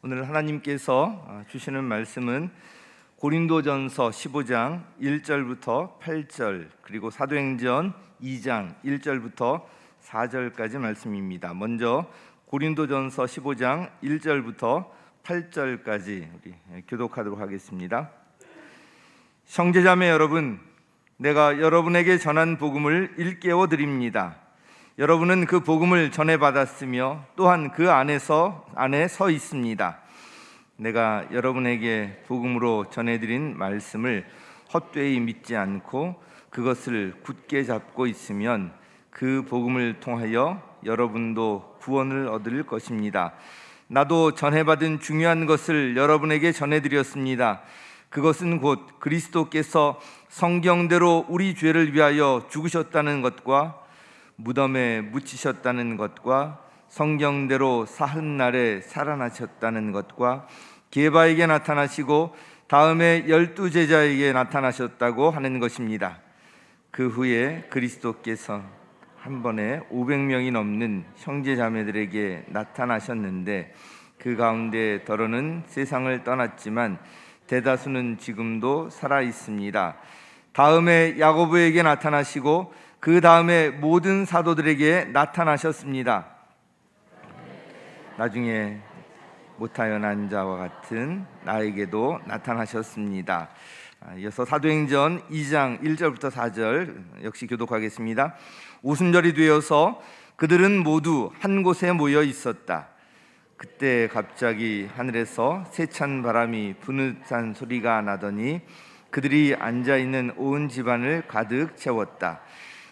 오늘 하나님께서 주시는 말씀은 고린도전서 15장 1절부터 8절 그리고 사도행전 2장 1절부터 4절까지 말씀입니다. 먼저 고린도전서 15장 1절부터 8절까지 우리 교독하도록 하겠습니다. 형제자매 여러분, 내가 여러분에게 전한 복음을 일깨워 드립니다. 여러분은 그 복음을 전해받았으며 또한 그 안에 서 있습니다. 내가 여러분에게 복음으로 전해드린 말씀을 헛되이 믿지 않고 그것을 굳게 잡고 있으면 그 복음을 통하여 여러분도 구원을 얻을 것입니다. 나도 전해받은 중요한 것을 여러분에게 전해드렸습니다. 그것은 곧 그리스도께서 성경대로 우리 죄를 위하여 죽으셨다는 것과 무덤에 묻히셨다는 것과 성경대로 사흘날에 살아나셨다는 것과 게바에게 나타나시고 다음에 12제자에게 나타나셨다고 하는 것입니다. 그 후에 그리스도께서 한 번에 500명이 넘는 형제자매들에게 나타나셨는데 그 가운데 더러는 세상을 떠났지만 대다수는 지금도 살아 있습니다. 다음에 야고보에게 나타나시고 그 다음에 모든 사도들에게 나타나셨습니다. 나중에 못하여 난 자와 같은 나에게도 나타나셨습니다. 이어서 사도행전 2장 1절부터 4절 역시 교독하겠습니다. 오순절이 되어서 그들은 모두 한 곳에 모여 있었다. 그때 갑자기 하늘에서 세찬 바람이 부느찬 소리가 나더니 그들이 앉아있는 온 집안을 가득 채웠다.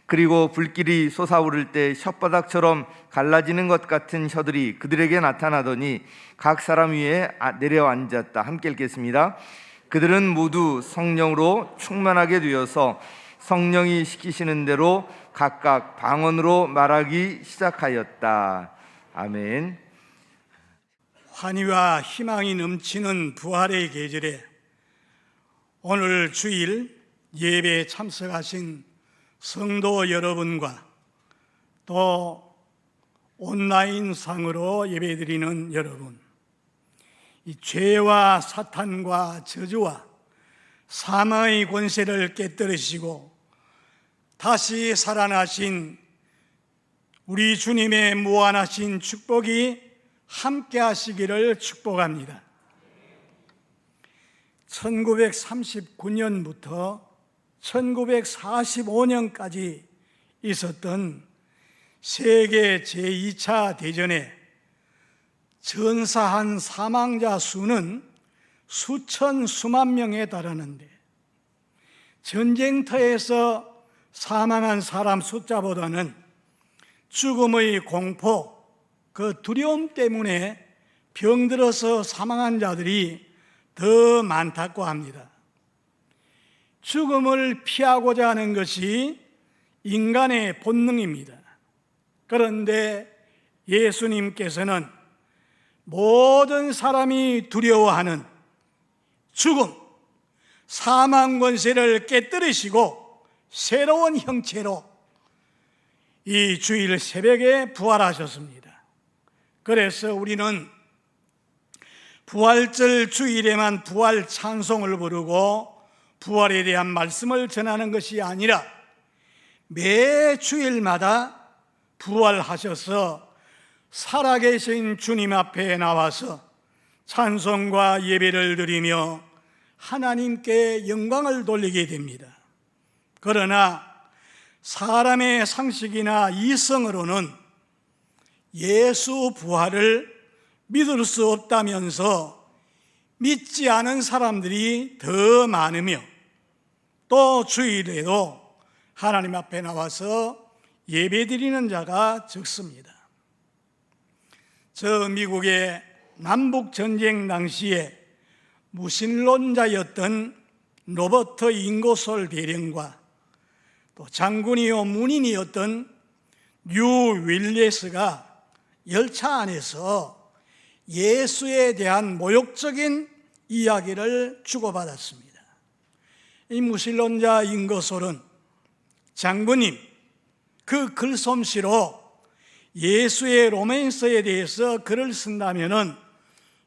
그리고 불길이 솟아오를 때 혓바닥처럼 갈라지는 것 같은 혀들이 그들에게 나타나더니 각 사람 위에 내려앉았다. 함께 읽겠습니다. 그들은 모두 성령으로 충만하게 되어서 성령이 시키시는 대로 각각 방언으로 말하기 시작하였다. 아멘. 환희와 희망이 넘치는 부활의 계절에 오늘 주일 예배에 참석하신 성도 여러분과 또 온라인상으로 예배드리는 여러분, 이 죄와 사탄과 저주와 사망의 권세를 깨뜨리시고 다시 살아나신 우리 주님의 무한하신 축복이 함께 하시기를 축복합니다. 1939년부터 1945년까지 있었던 세계 제2차 대전에 전사한 사망자 수는 수천 수만 명에 달하는데 전쟁터에서 사망한 사람 숫자보다는 죽음의 공포, 그 두려움 때문에 병들어서 사망한 자들이 더 많다고 합니다. 죽음을 피하고자 하는 것이 인간의 본능입니다. 그런데 예수님께서는 모든 사람이 두려워하는 죽음, 사망 권세를 깨뜨리시고 새로운 형체로 이 주일 새벽에 부활하셨습니다. 그래서 우리는 부활절 주일에만 부활 찬송을 부르고 부활에 대한 말씀을 전하는 것이 아니라 매 주일마다 부활하셔서 살아계신 주님 앞에 나와서 찬송과 예배를 드리며 하나님께 영광을 돌리게 됩니다. 그러나 사람의 상식이나 이성으로는 예수 부활을 믿을 수 없다면서 믿지 않은 사람들이 더 많으며 또 주일에도 하나님 앞에 나와서 예배드리는 자가 적습니다. 저 미국의 남북전쟁 당시에 무신론자였던 로버트 잉고솔 대령과 또 장군이요 문인이었던 뉴 윌리스가 열차 안에서 예수에 대한 모욕적인 이야기를 주고받았습니다. 이 무신론자 잉고솔은 장군님, 그 글솜씨로 예수의 로맨스에 대해서 글을 쓴다면은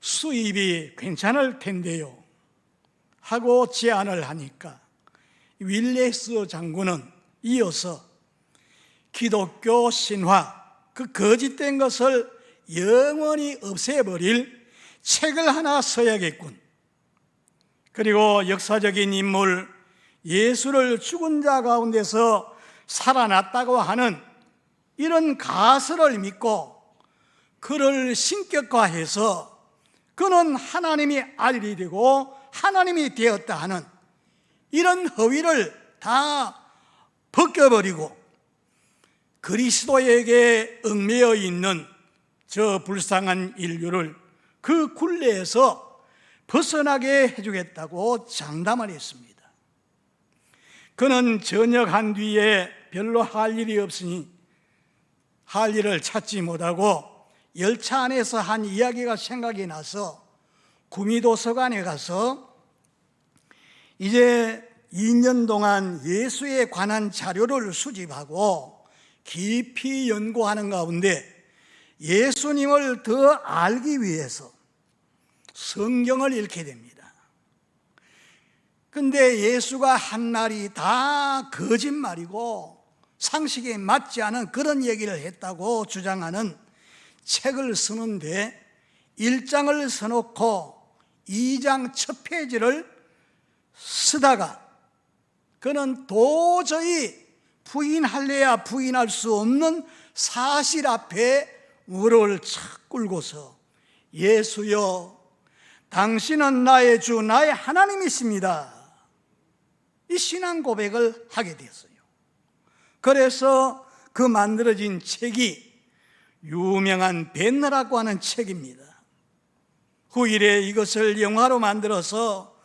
수입이 괜찮을 텐데요 하고 제안을 하니까 윌레스 장군은 이어서 기독교 신화, 그 거짓된 것을 영원히 없애버릴 책을 하나 써야겠군. 그리고 역사적인 인물, 예수를 죽은 자 가운데서 살아났다고 하는 이런 가설을 믿고 그를 신격화해서 그는 하나님이 아들이 되고 하나님이 되었다 하는 이런 허위를 다 벗겨버리고 그리스도에게 얽매여 있는 저 불쌍한 인류를 그 굴레에서 벗어나게 해주겠다고 장담을 했습니다. 그는 저녁한 뒤에 별로 할 일이 없으니 할 일을 찾지 못하고 열차 안에서 한 이야기가 생각이 나서 구미도서관에 가서 이제 2년 동안 예수에 관한 자료를 수집하고 깊이 연구하는 가운데 예수님을 더 알기 위해서 성경을 읽게 됩니다. 근데 예수가 한 말이 다 거짓말이고 상식에 맞지 않은 그런 얘기를 했다고 주장하는 책을 쓰는데 1장을 써놓고 2장 첫 페이지를 쓰다가 그는 도저히 부인할래야 부인할 수 없는 사실 앞에 무릎을 착 꿇고서 예수여 당신은 나의 주 나의 하나님이십니다, 이 신앙 고백을 하게 되었어요. 그래서 그 만들어진 책이 유명한 벤너라고 하는 책입니다. 후일에 이것을 영화로 만들어서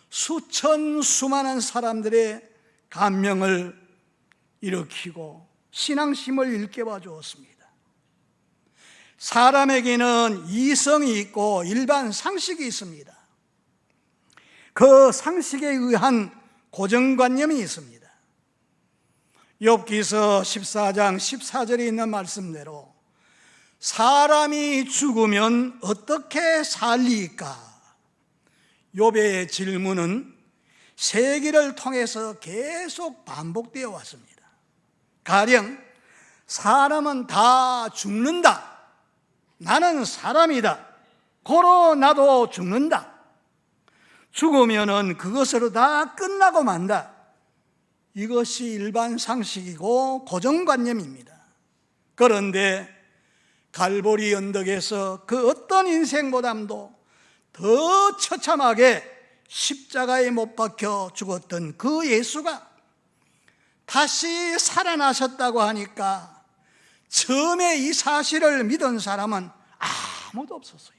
수많은 사람들의 감명을 일으키고 신앙심을 일깨워 주었습니다. 사람에게는 이성이 있고 일반 상식이 있습니다. 그 상식에 의한 고정관념이 있습니다. 욥기서 14장 14절에 있는 말씀대로 사람이 죽으면 어떻게 살리까? 욥의 질문은 세기를 통해서 계속 반복되어 왔습니다. 가령 사람은 다 죽는다, 나는 사람이다, 고로 나도 죽는다, 죽으면은 그것으로 다 끝나고 만다, 이것이 일반 상식이고 고정관념입니다. 그런데 갈보리 언덕에서 그 어떤 인생보담도 더 처참하게 십자가에 못 박혀 죽었던 그 예수가 다시 살아나셨다고 하니까 처음에 이 사실을 믿은 사람은 아무도 없었어요.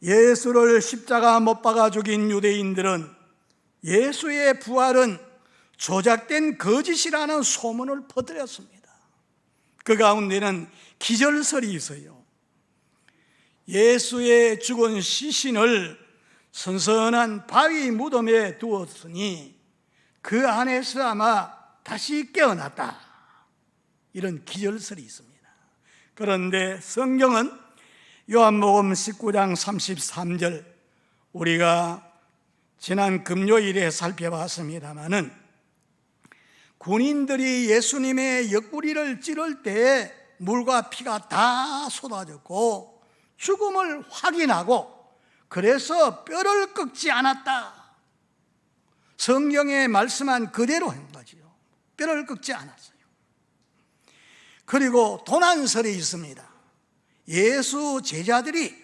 예수를 십자가 못 박아 죽인 유대인들은 예수의 부활은 조작된 거짓이라는 소문을 퍼뜨렸습니다. 그 가운데는 기절설이 있어요. 예수의 죽은 시신을 선선한 바위 무덤에 두었으니 그 안에서 아마 다시 깨어났다, 이런 기절설이 있습니다. 그런데 성경은 요한복음 19장 33절, 우리가 지난 금요일에 살펴봤습니다마는 군인들이 예수님의 옆구리를 찌를 때 물과 피가 다 쏟아졌고 죽음을 확인하고 그래서 뼈를 꺾지 않았다, 성경에 말씀한 그대로 한 거지요. 뼈를 꺾지 않았어요. 그리고 도난설이 있습니다. 예수 제자들이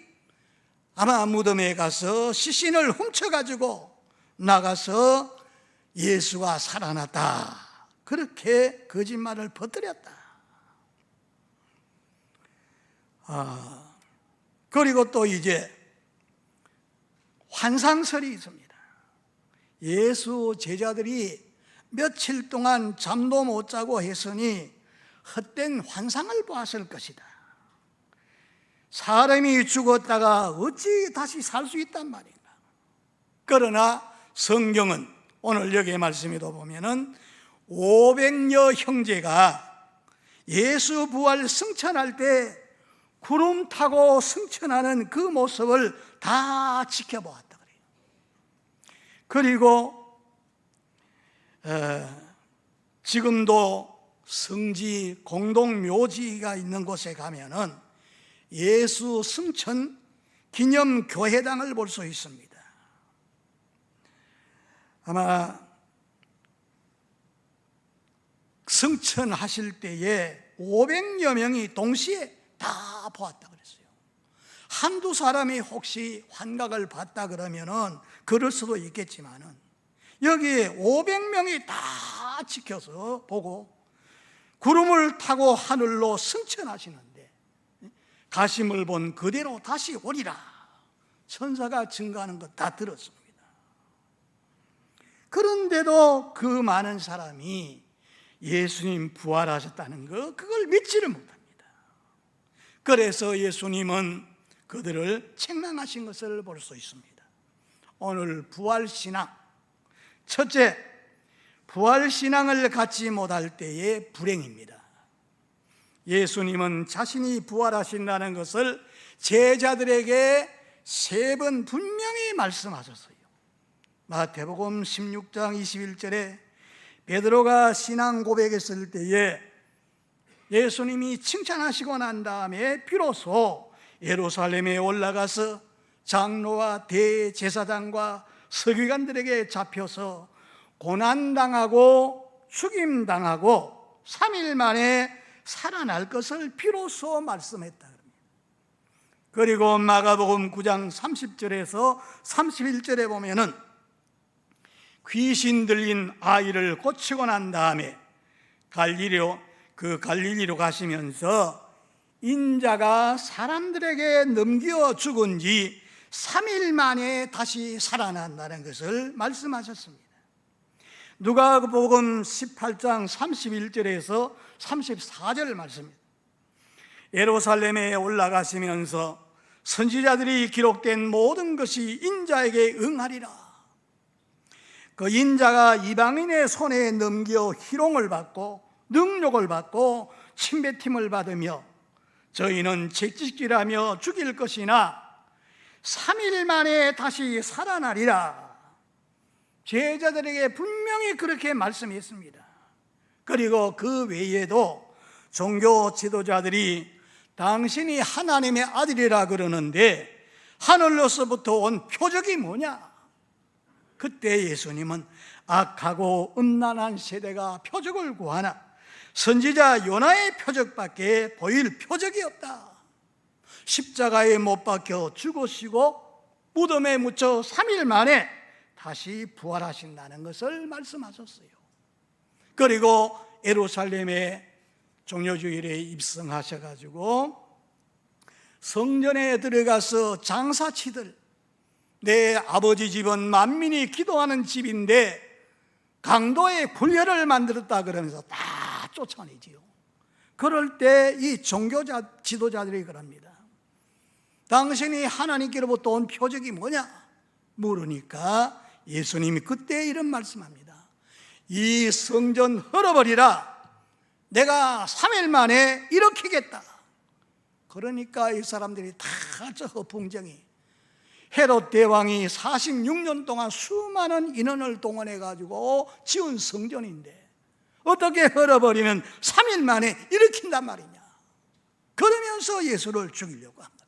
아마 무덤에 가서 시신을 훔쳐가지고 나가서 예수가 살아났다, 그렇게 거짓말을 퍼뜨렸다. 그리고 또 이제 환상설이 있습니다. 예수 제자들이 며칠 동안 잠도 못 자고 했으니 헛된 환상을 보았을 것이다. 사람이 죽었다가 어찌 다시 살 수 있단 말인가. 그러나 성경은 오늘 여기에 말씀에도 보면은 500여 형제가 예수 부활 승천할 때 구름 타고 승천하는 그 모습을 다 지켜보았다 그래요. 그리고 지금도 성지 공동묘지가 있는 곳에 가면은 예수 승천 기념 교회당을 볼 수 있습니다. 아마 승천하실 때에 500여 명이 동시에 다 보았다 그랬어요. 한두 사람이 혹시 환각을 봤다 그러면은 그럴 수도 있겠지만은 여기에 500명이 다 지켜서 보고 구름을 타고 하늘로 승천하시는데 가심을 본 그대로 다시 오리라 천사가 증거하는 것 다 들었습니다. 그런데도 그 많은 사람이 예수님 부활하셨다는 거 그걸 믿지를 못합니다. 그래서 예수님은 그들을 책망하신 것을 볼 수 있습니다. 오늘 부활신앙, 첫째, 부활신앙을 갖지 못할 때의 불행입니다. 예수님은 자신이 부활하신다는 것을 제자들에게 3번 분명히 말씀하셨어요. 마태복음 16장 21절에 베드로가 신앙 고백했을 때에 예수님이 칭찬하시고 난 다음에 비로소 예루살렘에 올라가서 장로와 대제사장과 서기관들에게 잡혀서 고난당하고 죽임당하고 3일 만에 살아날 것을 비로소 말씀했다. 그리고 마가복음 9장 30절에서 31절에 보면은 귀신 들린 아이를 고치고 난 다음에 갈릴리로 가시면서 인자가 사람들에게 넘겨 죽은 지 3일 만에 다시 살아난다는 것을 말씀하셨습니다. 누가복음 18장 31절에서 34절 말씀입니다. 예루살렘에 올라가시면서 선지자들이 기록된 모든 것이 인자에게 응하리라. 그 인자가 이방인의 손에 넘겨 희롱을 받고 능욕을 받고 침뱉음을 받으며 저희는 채찍질하며 죽일 것이나 3일 만에 다시 살아나리라. 제자들에게 분명히 그렇게 말씀했습니다. 그리고 그 외에도 종교 지도자들이 당신이 하나님의 아들이라 그러는데 하늘로서부터 온 표적이 뭐냐? 그때 예수님은 악하고 음란한 세대가 표적을 구하나 선지자 요나의 표적밖에 보일 표적이 없다. 십자가에 못 박혀 죽으시고 무덤에 묻혀 3일 만에 다시 부활하신다는 것을 말씀하셨어요. 그리고 예루살렘에 종려주일에 입성하셔가지고 성전에 들어가서 장사치들, 내 아버지 집은 만민이 기도하는 집인데 강도의 굴려를 만들었다 그러면서 다 쫓아내지요. 그럴 때 이 종교자 지도자들이 그럽니다. 당신이 하나님께로부터 온 표적이 뭐냐? 물으니까 예수님이 그때 이런 말씀합니다. 이 성전 헐어버리라. 내가 3일 만에 일으키겠다. 그러니까 이 사람들이 다 저 허풍쟁이, 헤롯 대왕이 46년 동안 수많은 인원을 동원해 가지고 지은 성전인데 어떻게 헐어버리면 3일 만에 일으킨단 말이냐. 그러면서 예수를 죽이려고 한 겁니다.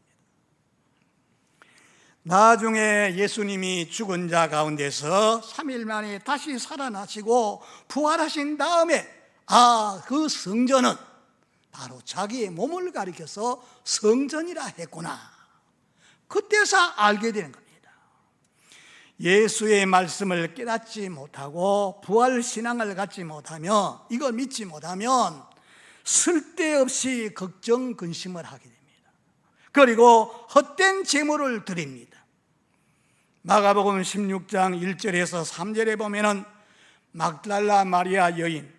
나중에 예수님이 죽은 자 가운데서 3일 만에 다시 살아나시고 부활하신 다음에 그 성전은 바로 자기의 몸을 가리켜서 성전이라 했구나. 그때서 알게 되는 겁니다. 예수의 말씀을 깨닫지 못하고 부활신앙을 갖지 못하면, 이걸 믿지 못하면 쓸데없이 걱정, 근심을 하게 됩니다. 그리고 헛된 재물을 드립니다. 마가복음 16장 1절에서 3절에 보면은 막달라 마리아 여인,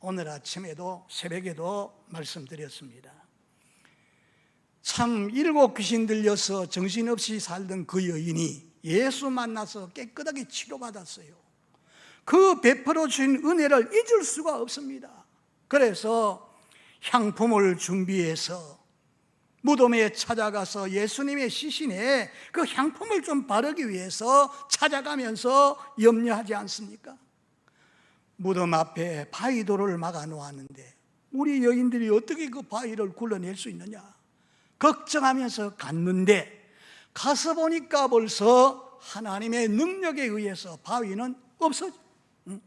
오늘 아침에도 새벽에도 말씀드렸습니다. 참 7 귀신 들려서 정신없이 살던 그 여인이 예수 만나서 깨끗하게 치료받았어요. 그 베풀어 주신 은혜를 잊을 수가 없습니다. 그래서 향품을 준비해서 무덤에 찾아가서 예수님의 시신에 그 향품을 좀 바르기 위해서 찾아가면서 염려하지 않습니까? 무덤 앞에 바위돌을 막아 놓았는데 우리 여인들이 어떻게 그 바위를 굴러낼 수 있느냐 걱정하면서 갔는데, 가서 보니까 벌써 하나님의 능력에 의해서 바위는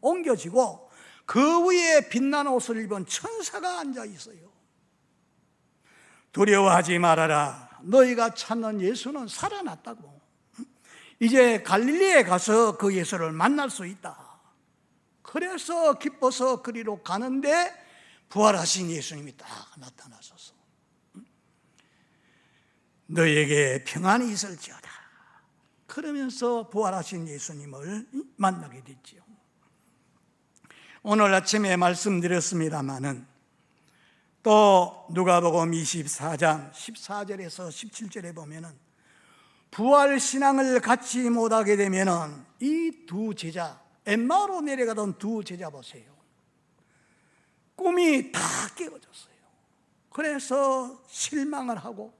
옮겨지고 그 위에 빛나는 옷을 입은 천사가 앉아 있어요. 두려워하지 말아라. 너희가 찾는 예수는 살아났다고. 이제 갈릴리에 가서 그 예수를 만날 수 있다. 그래서 기뻐서 그리로 가는데 부활하신 예수님이 딱 나타나셔서 너희에게 평안이 있을지어다. 그러면서 부활하신 예수님을 만나게 됐지요. 오늘 아침에 말씀드렸습니다마는 또 누가복음 24장 14절에서 17절에 보면은 부활신앙을 갖지 못하게 되면은 이 두 제자, 엠마오로 내려가던 두 제자 보세요. 꿈이 다 깨어졌어요. 그래서 실망을 하고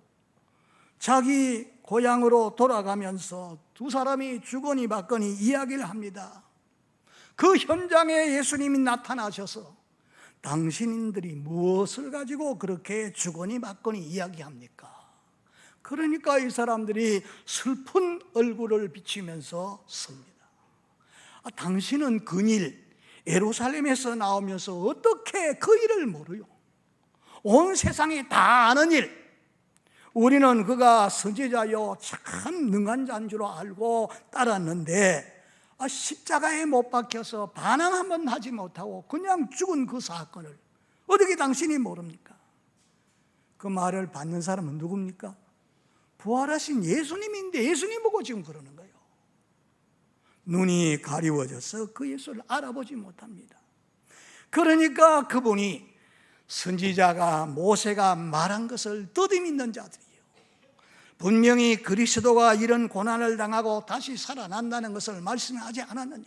자기 고향으로 돌아가면서 두 사람이 주거니 받거니 이야기를 합니다. 그 현장에 예수님이 나타나셔서 당신들이 무엇을 가지고 그렇게 주거니 받거니 이야기합니까? 그러니까 이 사람들이 슬픈 얼굴을 비치면서 씁니다. 당신은 그일 예루살렘에서 나오면서 어떻게 그 일을 모르요? 온 세상이 다 아는 일. 우리는 그가 선지자요 참 능한 자인 줄 알고 따랐는데 십자가에 못 박혀서 반항 한번 하지 못하고 그냥 죽은 그 사건을 어떻게 당신이 모릅니까? 그 말을 받는 사람은 누굽니까? 부활하신 예수님인데 예수님 보고 지금 그러는 거예요. 눈이 가리워져서 그 예수를 알아보지 못합니다. 그러니까 그분이 선지자가 모세가 말한 것을 더듬이는 자들이에요. 분명히 그리스도가 이런 고난을 당하고 다시 살아난다는 것을 말씀하지 않았느냐.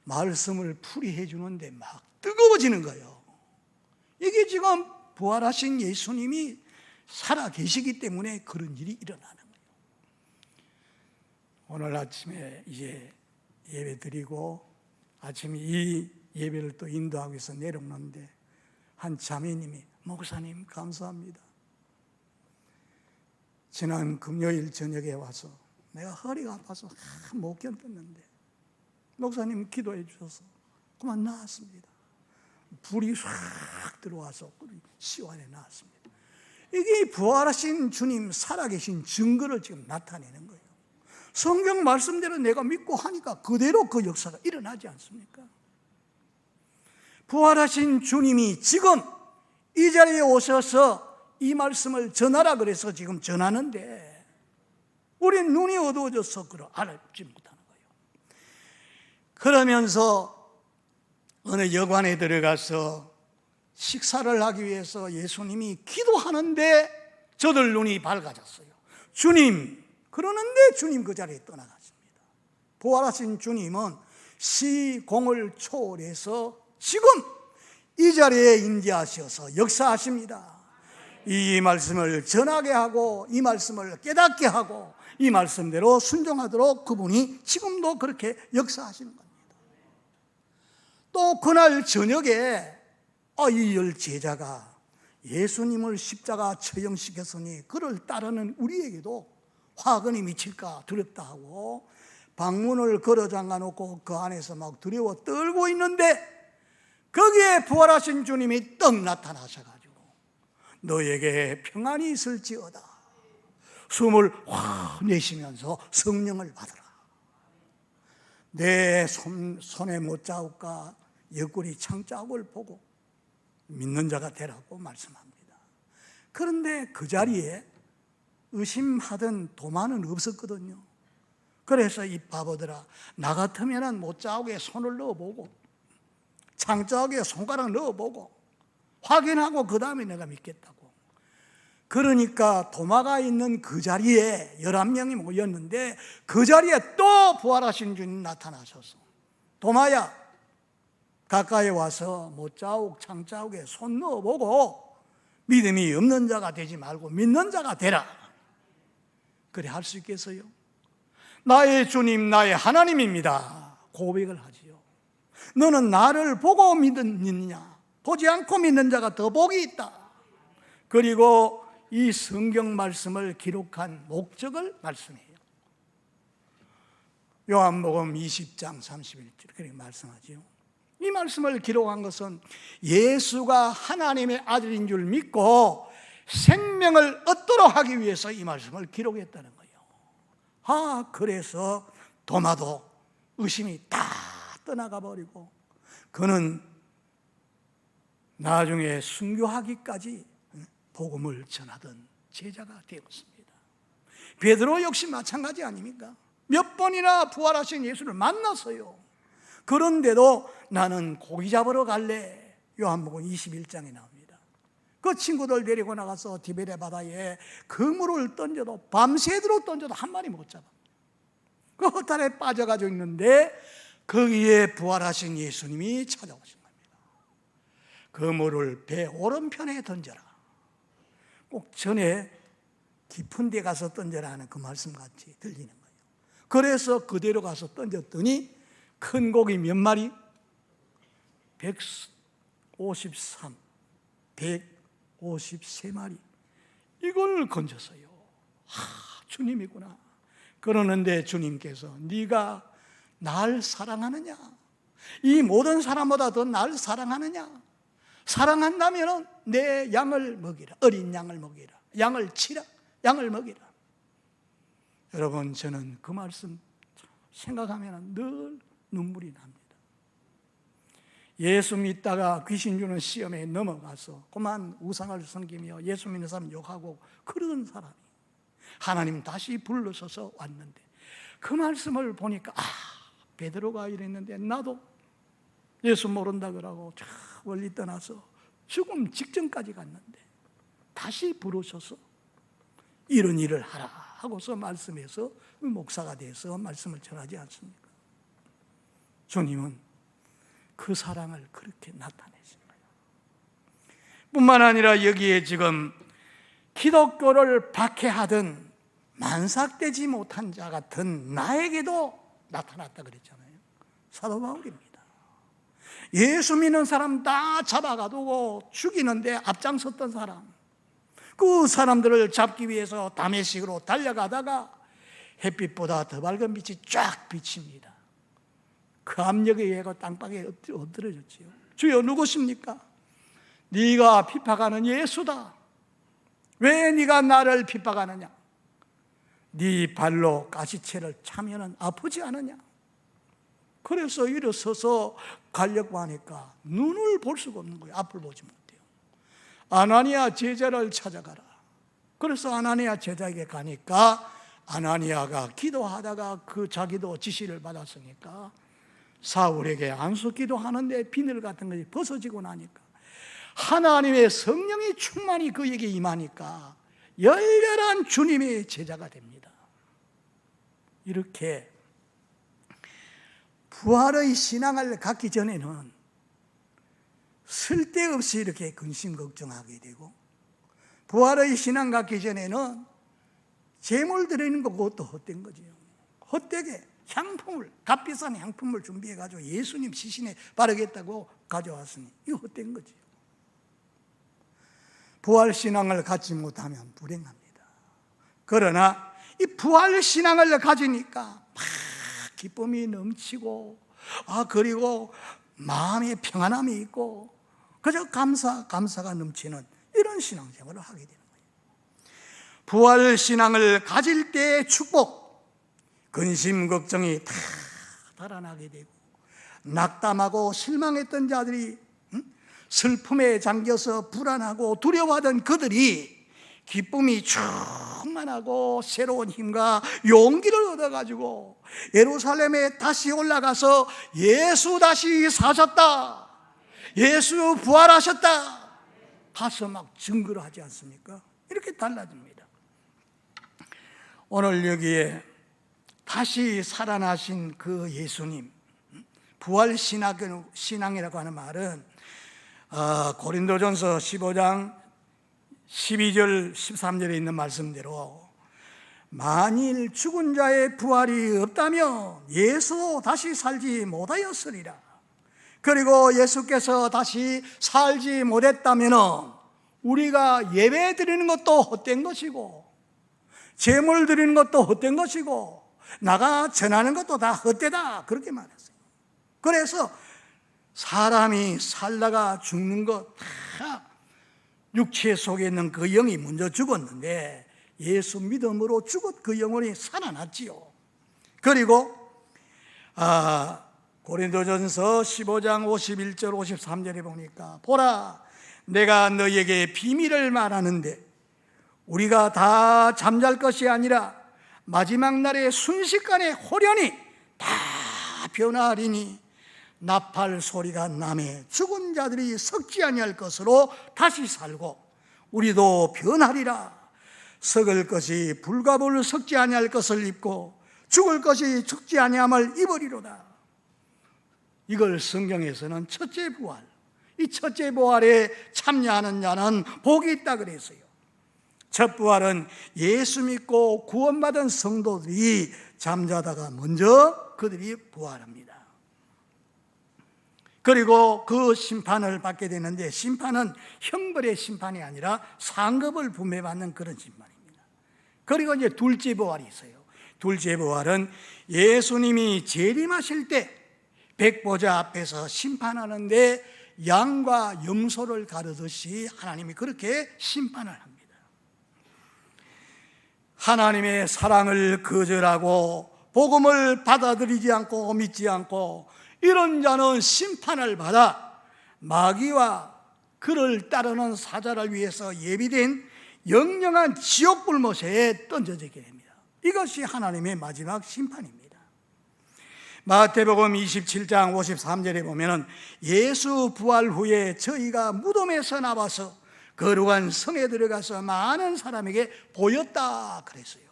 말씀을 풀이해 주는데 막 뜨거워지는 거예요. 이게 지금 부활하신 예수님이 살아 계시기 때문에 그런 일이 일어나는 거예요. 오늘 아침에 이제 예배 드리고 아침에 이 예배를 또 인도하기 위해서 내려오는데 한 자매님이 목사님 감사합니다. 지난 금요일 저녁에 와서 내가 허리가 아파서 못 견뎠는데 목사님 기도해 주셔서 그만 나았습니다. 불이 싹 들어와서 시원해 나았습니다. 이게 부활하신 주님 살아계신 증거를 지금 나타내는 거예요. 성경 말씀대로 내가 믿고 하니까 그대로 그 역사가 일어나지 않습니까? 부활하신 주님이 지금 이 자리에 오셔서 이 말씀을 전하라 그래서 지금 전하는데 우린 눈이 어두워져서 그걸 알지 못하는 거예요. 그러면서 어느 여관에 들어가서 식사를 하기 위해서 예수님이 기도하는데 저들 눈이 밝아졌어요. 주님, 그러는데 주님 그 자리에 떠나갔습니다. 부활하신 주님은 시공을 초월해서 지금 이 자리에 임재하셔서 역사하십니다. 이 말씀을 전하게 하고 이 말씀을 깨닫게 하고 이 말씀대로 순종하도록 그분이 지금도 그렇게 역사하시는 겁니다. 또 그날 저녁에 이 열 제자가 예수님을 십자가 처형시켰으니 그를 따르는 우리에게도 화근이 미칠까 두렵다 하고 방문을 걸어 잠가놓고 그 안에서 막 두려워 떨고 있는데 거기에 부활하신 주님이 떡 나타나셔가지고 너에게 평안이 있을지어다. 숨을 확 내쉬면서 성령을 받으라. 내 손의 못자국과 옆구리 창자국을 보고 믿는 자가 되라고 말씀합니다. 그런데 그 자리에 의심하던 도마는 없었거든요. 그래서 이 바보들아, 나 같으면 못자국에 손을 넣어보고 창자국에 손가락 넣어보고 확인하고 그 다음에 내가 믿겠다고. 그러니까 도마가 있는 그 자리에 11명이 모였는데 그 자리에 또 부활하신 주님 나타나셔서 도마야 가까이 와서 못자국 창자국에 손 넣어보고 믿음이 없는 자가 되지 말고 믿는 자가 되라. 그래 할 수 있겠어요? 나의 주님, 나의 하나님입니다. 고백을 하지요. 너는 나를 보고 믿느냐? 보지 않고 믿는 자가 더 복이 있다. 그리고 이 성경 말씀을 기록한 목적을 말씀해요. 요한복음 20장 31절 그렇게 말씀하지요. 이 말씀을 기록한 것은 예수가 하나님의 아들인 줄 믿고 생명을 얻도록 하기 위해서 이 말씀을 기록했다는 거예요. 그래서 도마도 의심이 다 떠나가 버리고 그는 나중에 순교하기까지 복음을 전하던 제자가 되었습니다. 베드로 역시 마찬가지 아닙니까? 몇 번이나 부활하신 예수를 만났어요. 그런데도 나는 고기 잡으러 갈래. 요한복음 21장에 나옵니다. 그 친구들 데리고 나가서 디베레 바다에 그물을 던져도 밤새도록 던져도 한 마리 못 잡아. 그 허탈에 빠져가지고 있는데 거기에 부활하신 예수님이 찾아오신 겁니다. 그물을 배 오른편에 던져라. 꼭 전에 깊은 데 가서 던져라 하는 그 말씀 같이 들리는 거예요. 그래서 그대로 가서 던졌더니 큰 고기 몇 마리? 153, 153마리. 이걸 건졌어요. 주님이구나. 그러는데 주님께서 네가 날 사랑하느냐? 이 모든 사람보다 더 날 사랑하느냐? 사랑한다면 내 양을 먹이라. 어린 양을 먹이라. 양을 치라. 양을 먹이라. 여러분, 저는 그 말씀 생각하면 늘 눈물이 납니다. 예수 믿다가 귀신 주는 시험에 넘어가서 그만 우상을 섬기며 예수 믿는 사람 욕하고 그러던 사람이 하나님 다시 불러서서 왔는데 그 말씀을 보니까 베드로가 이랬는데 나도 예수 모른다 그러고 저 멀리 떠나서 죽음 직전까지 갔는데 다시 부르셔서 이런 일을 하라 하고서 말씀해서 목사가 돼서 말씀을 전하지 않습니까? 주님은 그 사랑을 그렇게 나타내신 거예요. 뿐만 아니라 여기에 지금 기독교를 박해하던 만삭되지 못한 자 같은 나에게도 나타났다 그랬잖아요. 사도 바울입니다. 예수 믿는 사람 다 잡아가두고 죽이는데 앞장섰던 사람, 그 사람들을 잡기 위해서 다메섹으로 달려가다가 햇빛보다 더 밝은 빛이 쫙 비칩니다. 그 압력에 의해 땅바닥에 엎드려졌지요. 주여 누구십니까? 네가 핍박하는 예수다. 왜 네가 나를 핍박하느냐? 네 발로 가시채를 차면은 아프지 않으냐? 그래서 일어서서 가려고 하니까 눈을 볼 수가 없는 거예요. 앞을 보지 못해요. 아나니아 제자를 찾아가라. 그래서 아나니아 제자에게 가니까 아나니아가 기도하다가 그 자기도 지시를 받았으니까 사울에게 안수 기도하는데 비늘 같은 것이 벗어지고 나니까 하나님의 성령의 충만이 그에게 임하니까 열렬한 주님의 제자가 됩니다. 이렇게 부활의 신앙을 갖기 전에는 쓸데없이 이렇게 근심 걱정하게 되고 부활의 신앙 갖기 전에는 제물 드리는 거 그것도 헛된 거죠. 헛되게 향품을, 값비싼 향품을 준비해가지고 예수님 시신에 바르겠다고 가져왔으니 이거 헛된 거죠. 부활신앙을 갖지 못하면 불행합니다. 그러나 이 부활신앙을 가지니까 막 기쁨이 넘치고 그리고 마음에 평안함이 있고 그저 감사가 넘치는 이런 신앙생활을 하게 되는 거예요. 부활신앙을 가질 때의 축복, 근심 걱정이 다 달아나게 되고 낙담하고 실망했던 자들이 슬픔에 잠겨서 불안하고 두려워하던 그들이 기쁨이 충만하고 새로운 힘과 용기를 얻어가지고 예루살렘에 다시 올라가서 예수 다시 사셨다, 예수 부활하셨다 가서 막 증거를 하지 않습니까? 이렇게 달라집니다. 오늘 여기에 다시 살아나신 그 예수님, 부활신앙이라고 하는 말은 고린도전서 15장 12절 13절에 있는 말씀대로 만일 죽은 자의 부활이 없다면 예수도 다시 살지 못하였으리라. 그리고 예수께서 다시 살지 못했다면 우리가 예배 드리는 것도 헛된 것이고 제물 드리는 것도 헛된 것이고 나가 전하는 것도 다 헛되다, 그렇게 말했어요. 그래서 사람이 살다가 죽는 것 다 육체 속에 있는 그 영이 먼저 죽었는데 예수 믿음으로 죽었 그 영혼이 살아났지요. 그리고 고린도전서 15장 51절 53절에 보니까 보라, 내가 너희에게 비밀을 말하는데 우리가 다 잠잘 것이 아니라 마지막 날에 순식간에 호련히 다 변화하리니 나팔 소리가 나매 죽은 자들이 썩지 아니할 것으로 다시 살고 우리도 변하리라. 썩을 것이 불가불 썩지 아니할 것을 입고 죽을 것이 죽지 아니함을 입으리로다. 이걸 성경에서는 첫째 부활, 이 첫째 부활에 참여하는 자는 복이 있다 그랬어요. 첫 부활은 예수 믿고 구원받은 성도들이 잠자다가 먼저 그들이 부활합니다. 그리고 그 심판을 받게 되는데 심판은 형벌의 심판이 아니라 상급을 분배받는 그런 심판입니다. 그리고 이제 둘째 부활이 있어요. 둘째 부활은 예수님이 재림하실 때 백보자 앞에서 심판하는데 양과 염소를 가르듯이 하나님이 그렇게 심판을 합니다. 하나님의 사랑을 거절하고 복음을 받아들이지 않고 믿지 않고 이런 자는 심판을 받아 마귀와 그를 따르는 사자를 위해서 예비된 영영한 지옥 불못에 던져지게 됩니다. 이것이 하나님의 마지막 심판입니다. 마태복음 27장 53절에 보면 예수 부활 후에 저희가 무덤에서 나와서 거룩한 성에 들어가서 많은 사람에게 보였다 그랬어요.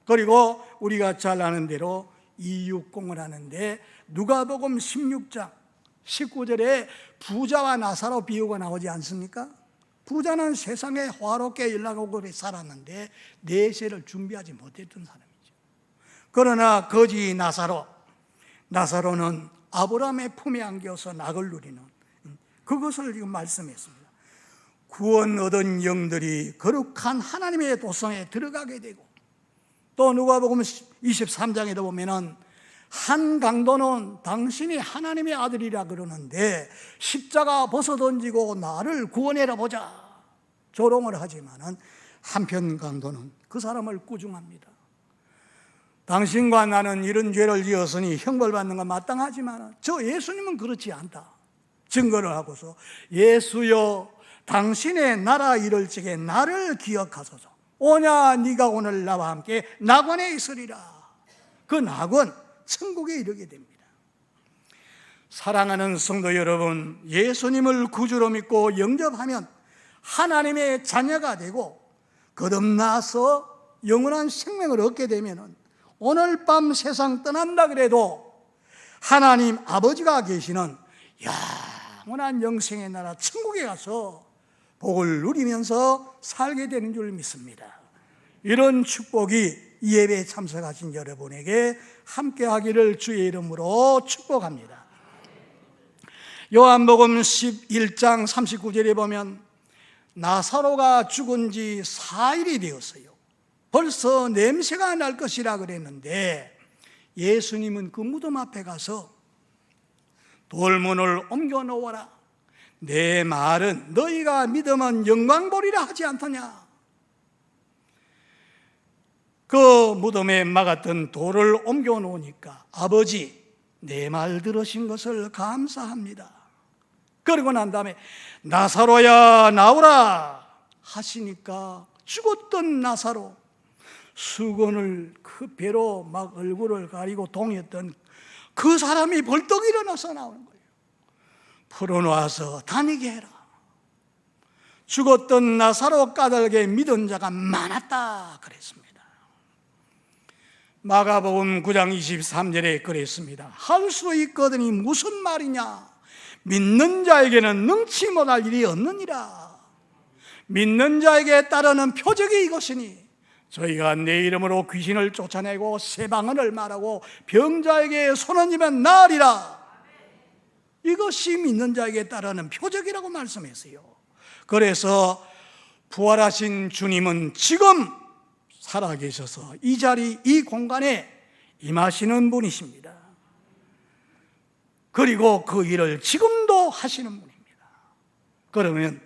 그리고 우리가 잘 아는 대로 이육공을 하는데 누가복음 16장 19절에 부자와 나사로 비유가 나오지 않습니까? 부자는 세상에 화롭게 일하고 살았는데 내세를 준비하지 못했던 사람이죠. 그러나 거지 나사로는 아브라함의 품에 안겨서 낙을 누리는 그것을 지금 말씀했습니다. 구원 얻은 영들이 거룩한 하나님의 도성에 들어가게 되고 또 누가복음 23장에도 보면은 한 강도는 당신이 하나님의 아들이라 그러는데 십자가 벗어던지고 나를 구원해라 보자 조롱을 하지만은 한편 강도는 그 사람을 꾸중합니다. 당신과 나는 이런 죄를 지었으니 형벌받는 건 마땅하지만 저 예수님은 그렇지 않다 증거를 하고서 예수여 당신의 나라 이를 적에 나를 기억하소서. 오냐 네가 오늘 나와 함께 낙원에 있으리라. 그 낙원 천국에 이르게 됩니다. 사랑하는 성도 여러분, 예수님을 구주로 믿고 영접하면 하나님의 자녀가 되고 거듭나서 영원한 생명을 얻게 되면 오늘 밤 세상 떠난다 그래도 하나님 아버지가 계시는 영원한 영생의 나라 천국에 가서 복을 누리면서 살게 되는 줄 믿습니다. 이런 축복이 이 예배에 참석하신 여러분에게 함께하기를 주의 이름으로 축복합니다. 요한복음 11장 39절에 보면 나사로가 죽은 지 4일이 되었어요. 벌써 냄새가 날 것이라 그랬는데 예수님은 그 무덤 앞에 가서 돌문을 옮겨 놓아라. 내 말은 너희가 믿으면 영광 보리라 하지 않더냐. 그 무덤에 막았던 돌을 옮겨 놓으니까 아버지 내 말 들으신 것을 감사합니다. 그러고 난 다음에 나사로야 나오라 하시니까 죽었던 나사로 수건을 그 배로 막 얼굴을 가리고 동였던 그 사람이 벌떡 일어나서 나오는 거예요. 풀어놓아서 다니게 해라. 죽었던 나사로 까닭에 믿은 자가 많았다 그랬습니다. 마가복음 9장 23절에 그랬습니다. 할 수 있거든이 무슨 말이냐. 믿는 자에게는 능치 못할 일이 없느니라. 믿는 자에게 따르는 표적이 이것이니 저희가 내 이름으로 귀신을 쫓아내고 새 방언을 말하고 병자에게 손을 얹으면 나으리라. 이것이 믿는 자에게 따르는 표적이라고 말씀했어요. 그래서 부활하신 주님은 지금 살아계셔서 이 자리, 이 공간에 임하시는 분이십니다. 그리고 그 일을 지금도 하시는 분입니다. 그러면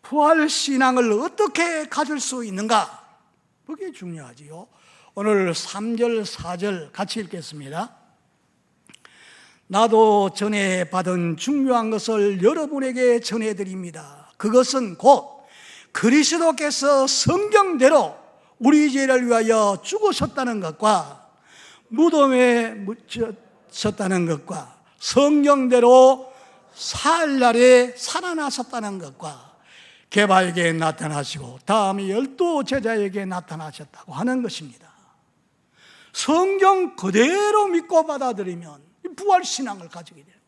부활신앙을 어떻게 가질 수 있는가? 그게 중요하지요. 오늘 3절, 4절 같이 읽겠습니다. 나도 전에 받은 중요한 것을 여러분에게 전해드립니다. 그것은 곧 그리스도께서 성경대로 우리 죄를 위하여 죽으셨다는 것과 무덤에 묻히셨다는 것과 성경대로 사흘날에 살아나셨다는 것과 개바에게 나타나시고 다음에 12 제자에게 나타나셨다고 하는 것입니다. 성경 그대로 믿고 받아들이면 부활신앙을 가지게 되는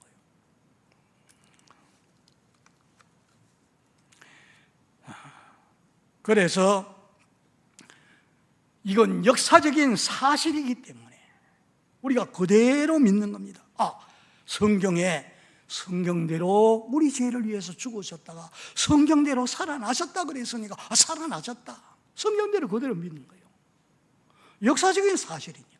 거예요. 그래서 이건 역사적인 사실이기 때문에 우리가 그대로 믿는 겁니다. 성경에 성경대로 우리 죄를 위해서 죽으셨다가 성경대로 살아나셨다 그랬으니까 살아나셨다. 성경대로 그대로 믿는 거예요. 역사적인 사실이니까.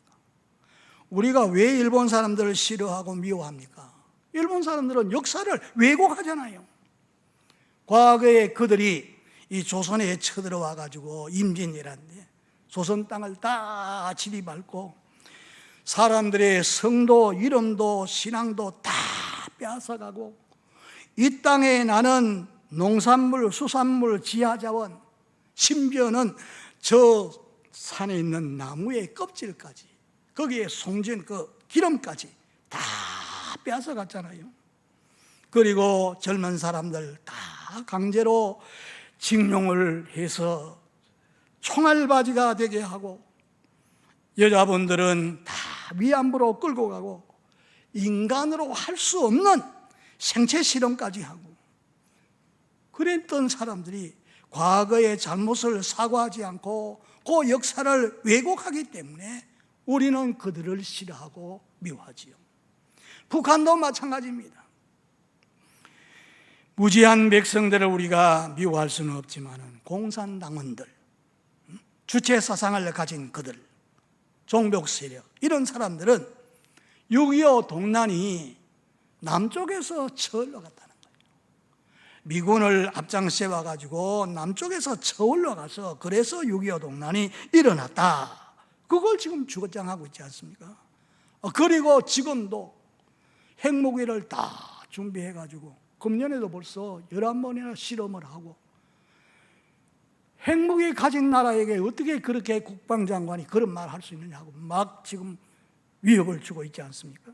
우리가 왜 일본 사람들을 싫어하고 미워합니까? 일본 사람들은 역사를 왜곡하잖아요. 과거에 그들이 이 조선에 쳐들어와 가지고 임진왜란때 조선 땅을 다 지리밟고 사람들의 성도, 이름도, 신앙도 다 빼앗아가고 이 땅에 나는 농산물, 수산물, 지하자원, 심지어는 저 산에 있는 나무의 껍질까지, 거기에 송진 그 기름까지 다 빼앗아갔잖아요. 그리고 젊은 사람들 다 강제로 징용을 해서 총알바지가 되게 하고 여자분들은 다 위안부로 끌고 가고 인간으로 할 수 없는 생체 실험까지 하고 그랬던 사람들이 과거의 잘못을 사과하지 않고 그 역사를 왜곡하기 때문에 우리는 그들을 싫어하고 미워하지요. 북한도 마찬가지입니다. 무지한 백성들을 우리가 미워할 수는 없지만 공산당원들, 주체 사상을 가진 그들, 종북 세력 이런 사람들은 6.25 동란이 남쪽에서 쳐올라 갔다는 거예요. 미군을 앞장 세워가지고 남쪽에서 쳐올라 가서 그래서 6.25 동란이 일어났다. 그걸 지금 주장하고 있지 않습니까? 그리고 지금도 핵무기를 다 준비해가지고 금년에도 벌써 11번이나 실험을 하고 핵무기 가진 나라에게 어떻게 그렇게 국방장관이 그런 말 할 수 있느냐고 막 지금 위협을 주고 있지 않습니까?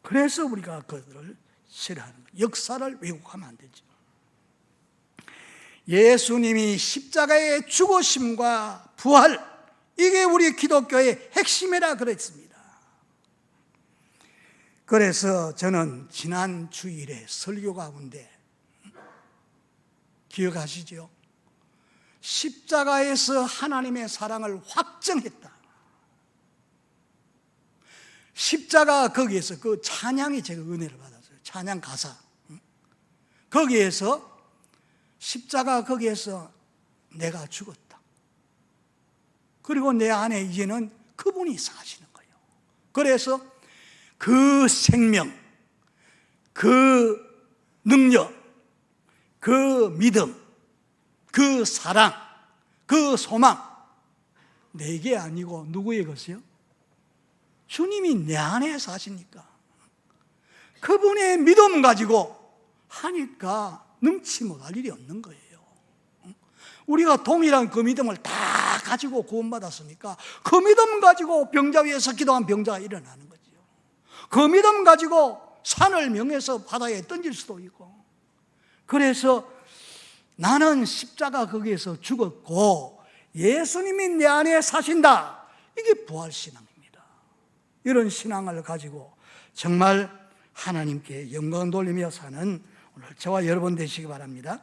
그래서 우리가 그들을 싫어하는 거예요. 역사를 왜곡하면 안 되죠. 예수님이 십자가의 죽으심과 부활, 이게 우리 기독교의 핵심이라 그랬습니다. 그래서 저는 지난 주일에 설교 가운데 기억하시죠? 십자가에서 하나님의 사랑을 확정했다. 십자가 거기에서 그 찬양이 제가 은혜를 받았어요. 찬양 가사. 거기에서 십자가 거기에서 내가 죽었다. 그리고 내 안에 이제는 그분이 사시는 거예요. 그래서 그 생명, 그 능력, 그 믿음, 그 사랑, 그 소망 내게 아니고 누구의 것이요? 주님이 내 안에 사시니까 그분의 믿음 가지고 하니까 능치 못할 일이 없는 거예요. 우리가 동일한 그 믿음을 다 가지고 구원받았으니까 그 믿음 가지고 병자 위에서 기도한 병자가 일어나는 거죠. 그 믿음 가지고 산을 명해서 바다에 던질 수도 있고. 그래서 나는 십자가 거기에서 죽었고 예수님이 내 안에 사신다. 이게 부활신앙입니다. 이런 신앙을 가지고 정말 하나님께 영광 돌리며 사는 오늘 저와 여러분 되시기 바랍니다.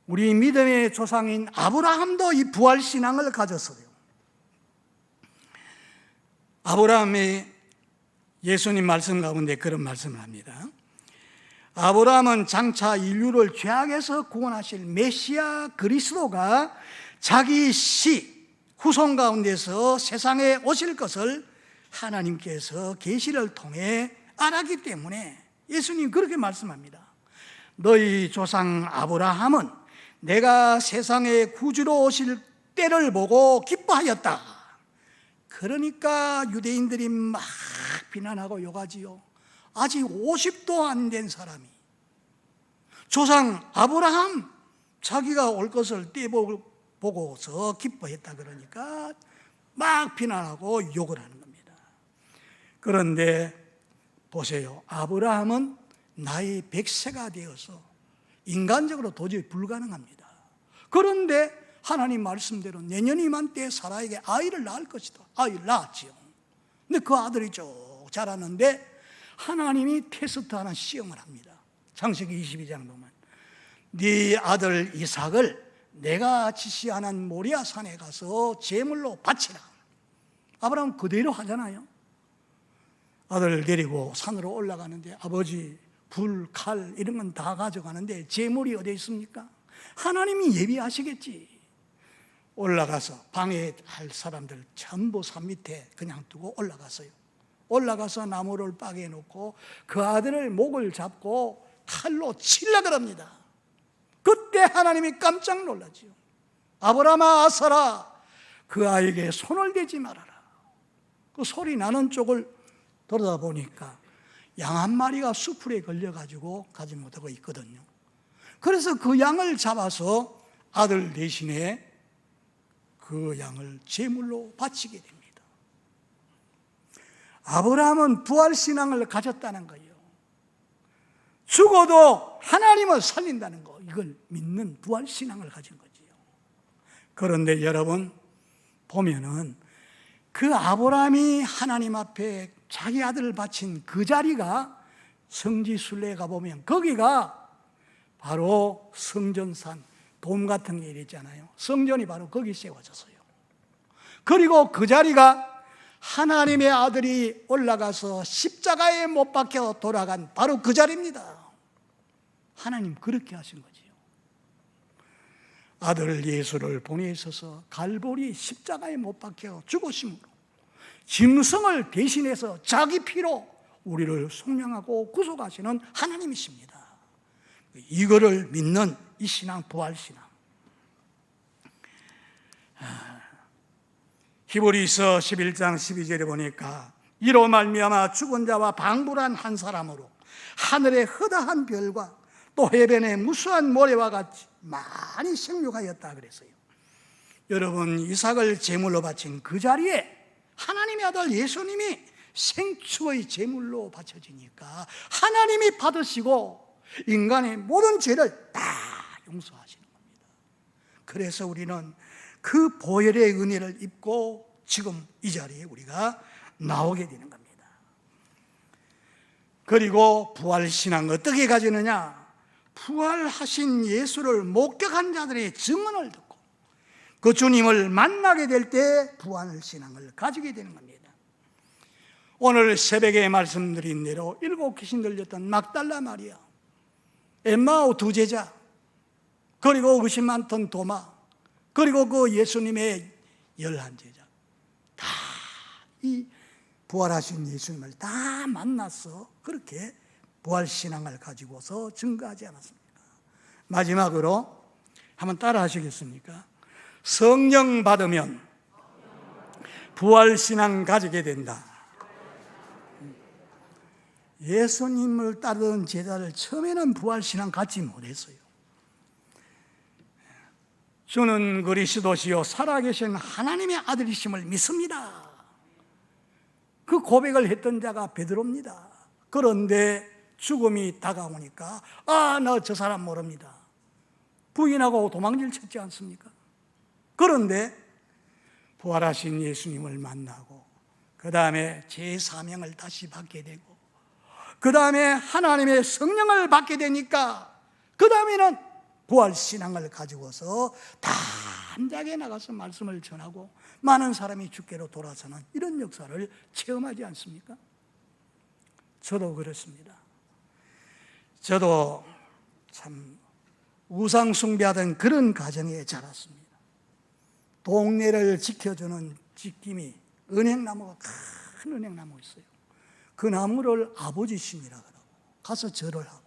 우리 믿음의 조상인 아브라함도 이 부활신앙을 가졌어요. 아브라함이 예수님 말씀 가운데 그런 말씀을 합니다. 아브라함은 장차 인류를 죄악에서 구원하실 메시아 그리스도가 자기 후손 가운데서 세상에 오실 것을 하나님께서 계시를 통해 알았기 때문에 예수님 그렇게 말씀합니다. 너희 조상 아브라함은 내가 세상에 구주로 오실 때를 보고 기뻐하였다. 그러니까 유대인들이 막 비난하고 욕하지요. 아직 50도 안 된 사람이 조상 아브라함 자기가 올 것을 때 보고서 기뻐했다 그러니까 막 비난하고 욕을 하는 겁니다. 그런데 보세요. 아브라함은 나이 100세가 되어서 인간적으로 도저히 불가능합니다. 그런데 하나님 말씀대로 내년 이맘때 사라에게 아이를 낳을 것이다. 아이를 낳았지요. 근데 그 아들이 쭉 자랐는데 하나님이 테스트하는 시험을 합니다. 창세기 22장 보면 네 아들 이삭을 내가 지시하는 모리아 산에 가서 제물로 바치라. 아브라함 그대로 하잖아요. 아들을 데리고 산으로 올라가는데 아버지 불, 칼 이런 건 다 가져가는데 제물이 어디 있습니까? 하나님이 예비하시겠지. 올라가서 방해할 사람들 전부 산 밑에 그냥 두고 올라갔어요. 올라가서 나무를 빠개 놓고 그 아들을 목을 잡고 칼로 치려고 합니다. 그때 하나님이 깜짝 놀라지요. 아브라함아 아사라 그 아이에게 손을 대지 말아라. 그 소리 나는 쪽을 돌아다 보니까 양 한 마리가 수풀에 걸려가지고 가지 못하고 있거든요. 그래서 그 양을 잡아서 아들 대신에 그 양을 제물로 바치게 됩니다. 아브라함은 부활신앙을 가졌다는 거예요. 죽어도 하나님을 살린다는 거, 이걸 믿는 부활신앙을 가진 거지요. 그런데 여러분 보면은 그 아브라함이 하나님 앞에 자기 아들을 바친 그 자리가 성지순례에 가보면 거기가 바로 성전산 돔 같은 게 있잖아요. 성전이 바로 거기 세워졌어요. 그리고 그 자리가 하나님의 아들이 올라가서 십자가에 못 박혀 돌아간 바로 그 자리입니다. 하나님 그렇게 하신 거지요. 아들 예수를 보내셔서 갈보리 십자가에 못 박혀 죽으심으로 짐승을 대신해서 자기 피로 우리를 속량하고 구속하시는 하나님이십니다. 이거를 믿는 이 신앙, 부활신앙. 히브리서 11장 12절에 보니까 이로 말미암아 죽은 자와 방불한 한 사람으로 하늘의 허다한 별과 또 해변의 무수한 모래와 같이 많이 생육하였다 그랬어요. 여러분 이삭을 제물로 바친 그 자리에 하나님의 아들 예수님이 생수의 제물로 바쳐지니까 하나님이 받으시고 인간의 모든 죄를 다 용서하시는 겁니다. 그래서 우리는 그 보혈의 은혜를 입고 지금 이 자리에 우리가 나오게 되는 겁니다. 그리고 부활신앙 어떻게 가지느냐? 부활하신 예수를 목격한 자들의 증언을 듣고 그 주님을 만나게 될 때 부활신앙을 가지게 되는 겁니다. 오늘 새벽에 말씀드린 대로 7 귀신 들렸던 막달라 마리아, 엠마오 두 제자, 그리고 의심 많던 도마, 그리고 그 예수님의 11제자 다 이 부활하신 예수님을 다 만나서 그렇게 부활신앙을 가지고서 증거하지 않았습니까? 마지막으로 한번 따라 하시겠습니까? 성령 받으면 부활신앙 가지게 된다. 예수님을 따르던 제자를 처음에는 부활신앙 갖지 못했어요. 주는 그리스도시요 살아계신 하나님의 아들이심을 믿습니다. 그 고백을 했던 자가 베드로입니다. 그런데 죽음이 다가오니까 나 저 사람 모릅니다. 부인하고 도망질 쳤지 않습니까? 그런데 부활하신 예수님을 만나고 그 다음에 제 사명을 다시 받게 되고 그 다음에 하나님의 성령을 받게 되니까 그 다음에는 부활신앙을 가지고서 담대하게 나가서 말씀을 전하고 많은 사람이 주께로 돌아서는 이런 역사를 체험하지 않습니까? 저도 그렇습니다. 저도 참 우상 숭배하던 그런 가정에 자랐습니다. 동네를 지켜주는 지킴이 은행나무가 큰 은행나무 있어요. 그 나무를 아버지 신이라 그러고 가서 절을 하고,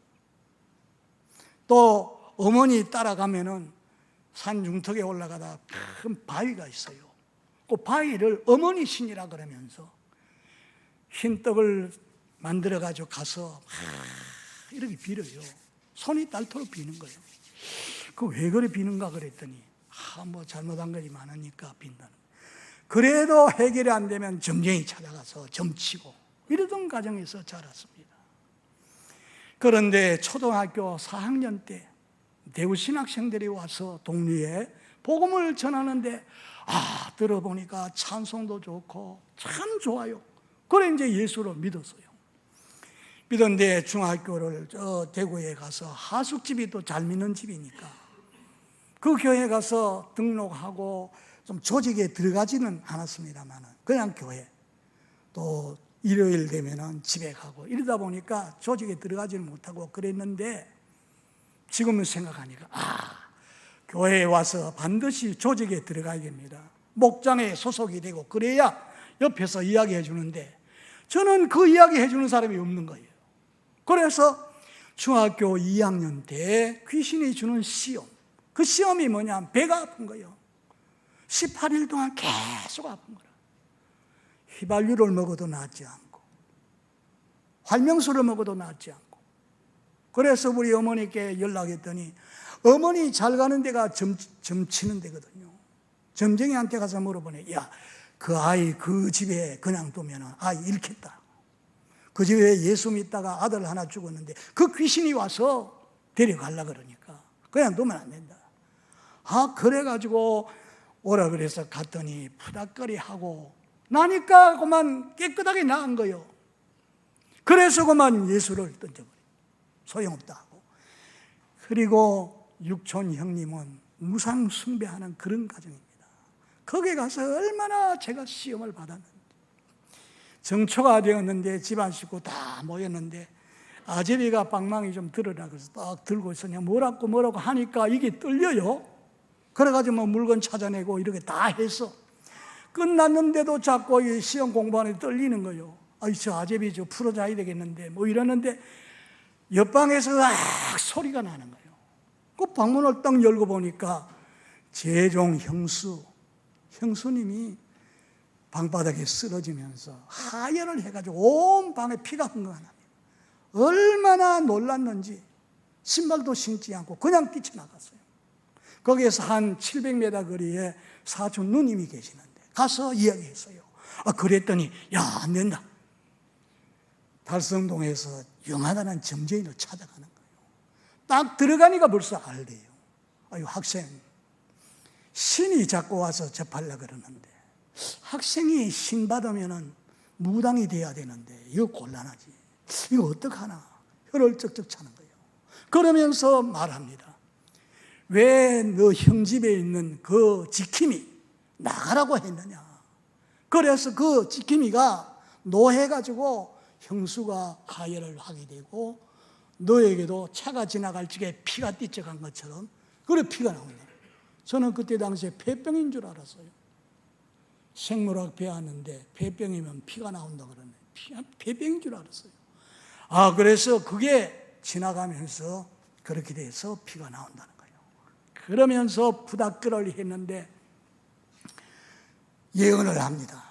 또 어머니 따라가면은 산 중턱에 올라가다 큰 바위가 있어요. 그 바위를 어머니 신이라 그러면서 흰 떡을 만들어 가지고 가서 이렇게 빌어요. 손이 닳도록 비는 거예요. 그 왜 그래 비는가 그랬더니 뭐 잘못한 것이 많으니까 빈다는 거예요. 그래도 해결이 안 되면 점쟁이 찾아가서 점치고 이러던 가정에서 자랐습니다. 그런데 초등학교 4학년 때 대우신학생들이 와서 동리에 복음을 전하는데 들어보니까 찬송도 좋고 참 좋아요. 그래 이제 예수를 믿었어요. 믿었는데 중학교를 대구에 가서 하숙집이 또 잘 믿는 집이니까 그 교회 가서 등록하고 좀 조직에 들어가지는 않았습니다만 그냥 교회, 또 일요일 되면은 집에 가고 이러다 보니까 조직에 들어가지는 못하고 그랬는데, 지금은 생각하니까 교회에 와서 반드시 조직에 들어가야 됩니다. 목장에 소속이 되고 그래야 옆에서 이야기해 주는데 저는 그 이야기해 주는 사람이 없는 거예요. 그래서 중학교 2학년 때 귀신이 주는 시험, 그 시험이 뭐냐, 배가 아픈 거예요. 18일 동안 계속 아픈 거라. 휘발유를 먹어도 낫지 않고 활명수를 먹어도 낫지 않고, 그래서 우리 어머니께 연락했더니 어머니 잘 가는 데가 점치는 데거든요. 점쟁이한테 가서 물어보니 야, 그 아이 그 집에 그냥 두면 아이 잃겠다. 그 집에 예수 믿다가 아들 하나 죽었는데 그 귀신이 와서 데려가려고 그러니까 그냥 두면 안 된다. 그래가지고 오라 그래서 갔더니 푸닥거리하고 나니까 그만 깨끗하게 나은 거예요. 그래서 그만 예수를 던져버려요. 소용없다 하고. 그리고 육촌 형님은 무상 숭배하는 그런 가정입니다. 거기에 가서 얼마나 제가 시험을 받았는지. 정초가 되었는데 집안 식구 다 모였는데 아제비가 방망이 좀 들으라 그래서 딱 들고 있으냐 뭐라고 하니까 이게 떨려요. 그래가지고 뭐 물건 찾아내고 이렇게 다 해서 끝났는데도 자꾸 이 시험 공부하는데 떨리는 거예요. 저 아제비 저 풀어줘야 되겠는데 뭐 이러는데 옆방에서 소리가 나는 거예요. 그 방문을 딱 열고 보니까 제종 형수님이 방바닥에 쓰러지면서 하혈을 해가지고 온 방에 피가 흥건합니다. 얼마나 놀랐는지 신발도 신지 않고 그냥 뛰쳐나갔어요. 거기에서 한 700m 거리에 사촌 누님이 계시는데 가서 이야기했어요. 그랬더니 야, 안 된다. 달성동에서 영하다는 점쟁이를 찾아가는 거예요. 딱 들어가니까 벌써 알래요. 학생, 신이 자꾸 와서 접하려고 그러는데 학생이 신 받으면 무당이 돼야 되는데 이거 곤란하지. 이거 어떡하나. 혀를 쩍쩍 차는 거예요. 그러면서 말합니다. 왜 너 형 집에 있는 그 지킴이 나가라고 했느냐. 그래서 그 지킴이가 노해가지고 형수가 하혈을 하게 되고 너에게도 차가 지나갈 적에 피가 뛰쳐간 것처럼 그래 피가 나온다. 저는 그때 당시에 폐병인 줄 알았어요. 생물학 배웠는데 폐병이면 피가 나온다 그러네. 폐병인 줄 알았어요. 그래서 그게 지나가면서 그렇게 돼서 피가 나온다는 거예요. 그러면서 부닥거리를 했는데 예언을 합니다.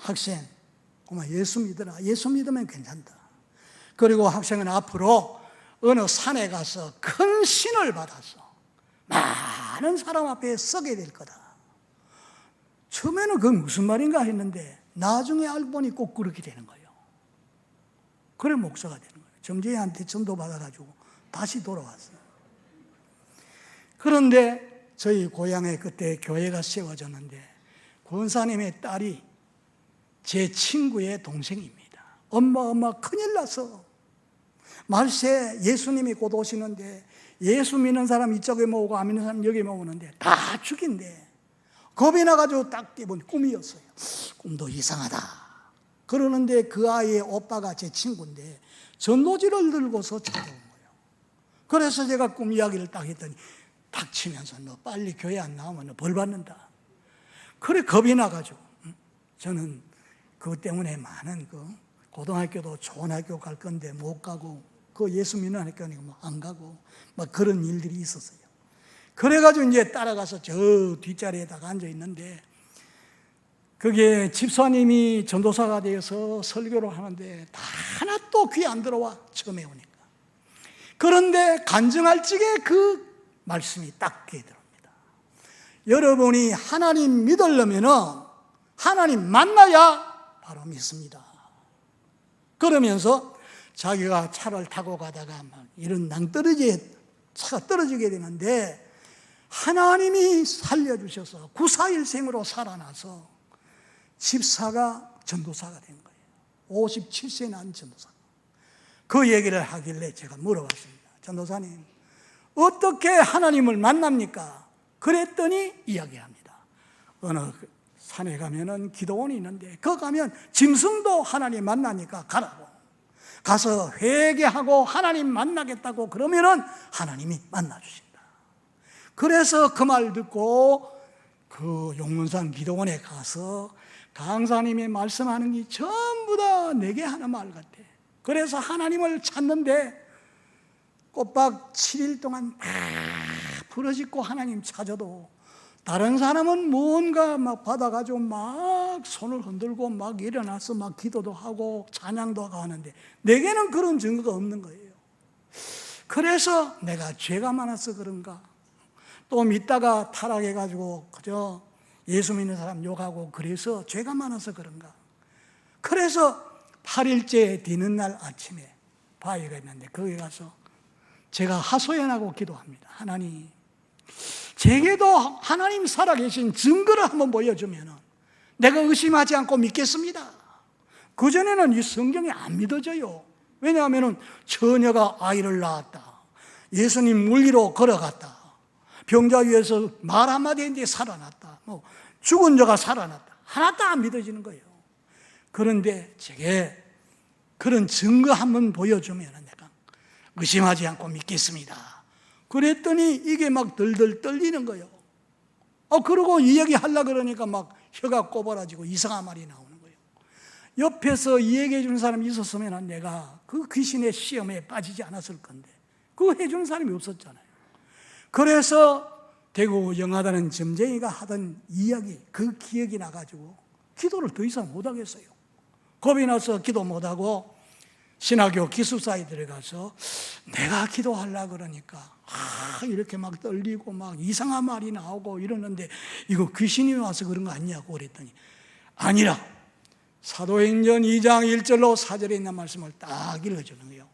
학생, 예수 믿어라. 예수 믿으면 괜찮다. 그리고 학생은 앞으로 어느 산에 가서 큰 신을 받아서 많은 사람 앞에 서게 될 거다. 처음에는 그게 무슨 말인가 했는데 나중에 알고 보니 꼭 그렇게 되는 거예요. 그래 목사가 되는 거예요. 점쟁이한테 전도 받아가지고 다시 돌아왔어요. 그런데 저희 고향에 그때 교회가 세워졌는데 권사님의 딸이 제 친구의 동생입니다. 엄마 큰일 났어. 말세 예수님이 곧 오시는데 예수 믿는 사람 이쪽에 모으고 안 믿는 사람 여기 모으는데 다 죽인대. 겁이 나가지고 딱 깨본 꿈이었어요. 꿈도 이상하다. 그러는데 그 아이의 오빠가 제 친구인데 전도지를 들고서 찾아온 거예요. 그래서 제가 꿈 이야기를 딱 했더니 닥치면서 너 빨리 교회 안 나오면 너 벌 받는다. 그래 겁이 나가지고 저는 그것 때문에 많은 고등학교도 좋은 학교 갈 건데 못 가고 예수 믿는 학교니까 안 가고 막 그런 일들이 있었어요. 그래가지고 이제 따라가서 저 뒷자리에다가 앉아 있는데 그게 집사님이 전도사가 되어서 설교를 하는데 다 하나도 귀에 안 들어와 처음에 오니까. 그런데 간증할 적에 그 말씀이 딱 귀에 들어옵니다. 여러분이 하나님 믿으려면 하나님 만나야 바로 믿습니다. 그러면서 자기가 차를 타고 가다가 막 이런 낭떠러지에 차가 떨어지게 되는데 하나님이 살려주셔서 구사일생으로 살아나서 집사가 전도사가 된 거예요. 57세 난 전도사. 그 얘기를 하길래 제가 물어봤습니다. 전도사님, 어떻게 하나님을 만납니까? 그랬더니 이야기합니다. 어느 산에 가면은 기도원이 있는데 거기 가면 짐승도 하나님 만나니까 가라고. 가서 회개하고 하나님 만나겠다고 그러면은 하나님이 만나주신다. 그래서 그 말 듣고 그 용문산 기도원에 가서 강사님이 말씀하는 게 전부 다 내게 하는 말 같아. 그래서 하나님을 찾는데 꼬박 7일 동안 다 부러짓고 하나님 찾아도 다른 사람은 뭔가 막 받아가지고 막 손을 흔들고 막 일어나서 막 기도도 하고 찬양도 하고 하는데 내게는 그런 증거가 없는 거예요. 그래서 내가 죄가 많아서 그런가, 또 믿다가 타락해가지고 그저 예수 믿는 사람 욕하고 그래서 죄가 많아서 그런가. 그래서 8일째 되는 날 아침에 바위가 있는데 거기 가서 제가 하소연하고 기도합니다. 하나님, 제게도 하나님 살아계신 증거를 한번 보여주면 내가 의심하지 않고 믿겠습니다. 그전에는 이 성경이 안 믿어져요. 왜냐하면 처녀가 아이를 낳았다, 예수님 물리로 걸어갔다, 병자 위에서 말 한마디 했는데 살아났다, 죽은 자가 살아났다, 하나도 안 믿어지는 거예요. 그런데 제게 그런 증거 한번 보여주면 내가 의심하지 않고 믿겠습니다. 그랬더니 이게 막 덜덜 떨리는 거예요. 그러고 이야기 하려고 그러니까 막 혀가 꼬부라지고 이상한 말이 나오는 거예요. 옆에서 이야기해 주는 사람이 있었으면 내가 그 귀신의 시험에 빠지지 않았을 건데 그거 해주는 사람이 없었잖아요. 그래서 대구 영화다는 점쟁이가 하던 이야기, 그 기억이 나가지고 기도를 더 이상 못하겠어요. 겁이 나서 기도 못하고 신학교 기숙사에 들어가서 내가 기도하려고 그러니까 이렇게 막 떨리고 막 이상한 말이 나오고 이러는데 이거 귀신이 와서 그런 거 아니냐고 그랬더니 아니라 사도행전 2장 1절로 4절에 있는 말씀을 딱 읽어주는 거예요.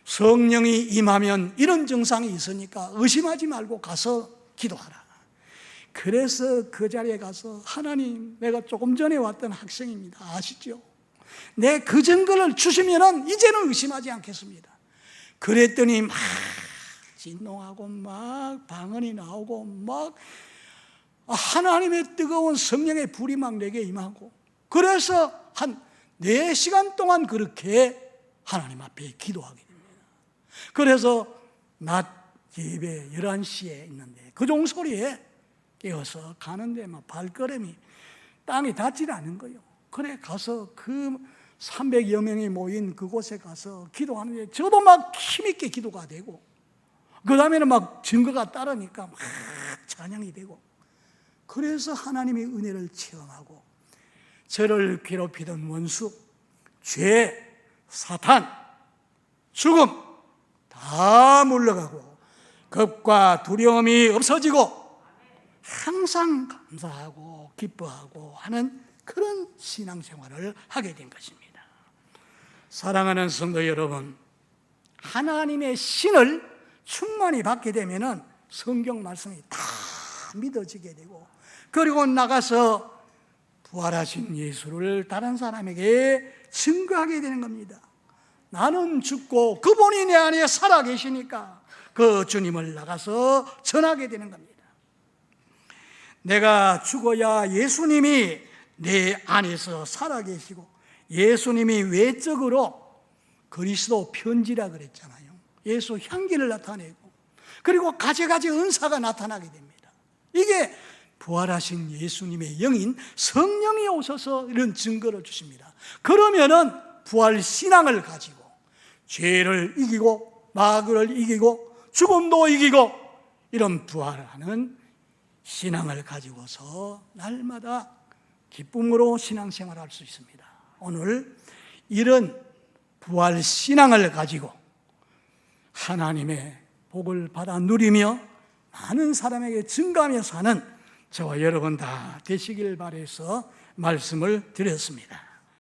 성령이 임하면 이런 증상이 있으니까 의심하지 말고 가서 기도하라. 그래서 그 자리에 가서 하나님, 내가 조금 전에 왔던 학생입니다. 아시죠? 내 그 증거를 주시면 이제는 의심하지 않겠습니다. 그랬더니 막 진동하고 막 방언이 나오고 막 하나님의 뜨거운 성령의 불이 막 내게 임하고, 그래서 한 4시간 동안 그렇게 하나님 앞에 기도하게 됩니다. 그래서 낮 예배 11시에 있는데 그 종소리에 깨어서 가는데 막 발걸음이 땅이 닿질 않은 거예요. 그래 가서 그 300여 명이 모인 그곳에 가서 기도하는데 저도 막 힘있게 기도가 되고 그 다음에는 막 증거가 따르니까 막 찬양이 되고, 그래서 하나님의 은혜를 체험하고 저를 괴롭히던 원수, 죄, 사탄, 죽음 다 물러가고 겁과 두려움이 없어지고 항상 감사하고 기뻐하고 하는 그런 신앙생활을 하게 된 것입니다. 사랑하는 성도 여러분, 하나님의 신을 충만히 받게 되면 성경 말씀이 다 믿어지게 되고, 그리고 나가서 부활하신 예수를 다른 사람에게 증거하게 되는 겁니다. 나는 죽고 그분이 내 안에 살아계시니까 그 주님을 나가서 전하게 되는 겁니다. 내가 죽어야 예수님이 내 안에서 살아계시고 예수님이 외적으로 그리스도 편지라 그랬잖아요. 예수 향기를 나타내고 그리고 가지가지 은사가 나타나게 됩니다. 이게 부활하신 예수님의 영인 성령이 오셔서 이런 증거를 주십니다. 그러면은 부활 신앙을 가지고 죄를 이기고 마귀를 이기고 죽음도 이기고 이런 부활하는 신앙을 가지고서 날마다 기쁨으로 신앙생활할 수 있습니다. 오늘 이런 부활 신앙을 가지고 하나님의 복을 받아 누리며 많은 사람에게 증가하며 사는 저와 여러분 다 되시길 바라서 말씀을 드렸습니다.